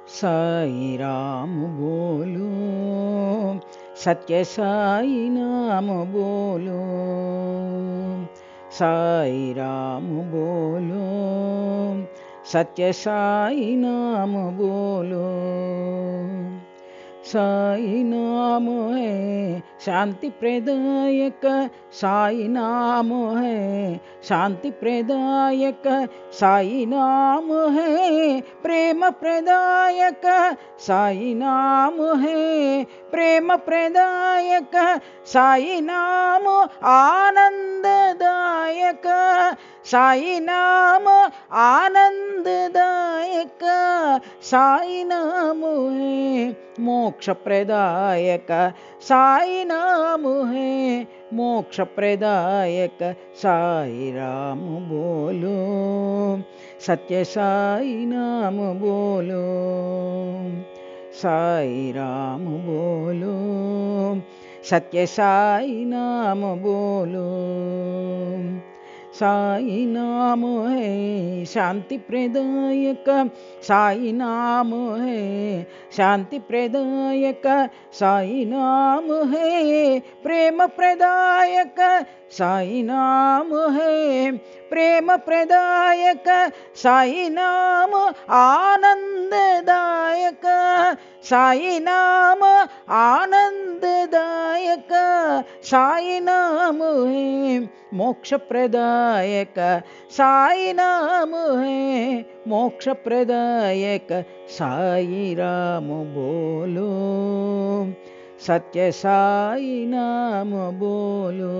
साई राम बोलो, सत्य साई नाम बोलो। साई राम बोलो, सत्य साई नाम बोलो। साई नाम है शांति प्रदायक, साई नाम है शांति प्रदायक। साई नाम है प्रेम प्रदायक, साई नाम है प्रेम प्रदायक। साई नाम आनंददायक, साई नाम आनंददायक। साई नाम है मोक्ष प्रदायक, साई नाम है मोक्ष प्रदायक। साई राम बोलो, सत्य साई नाम बोलो। साई राम बोलो, सत्य साई नाम बोलो। साई नाम है शांति प्रदायक, साई नाम है शांति प्रदायक। साई नाम है प्रेम प्रदायक, साई नाम है प्रेम प्रदायक। साई नाम आनंददायक, साई नाम आनंददायक। साई नाम है मोक्ष प्रदायक, साई नाम है मोक्ष प्रदायक। साई राम बोलो, सत्य साई नाम बोलो।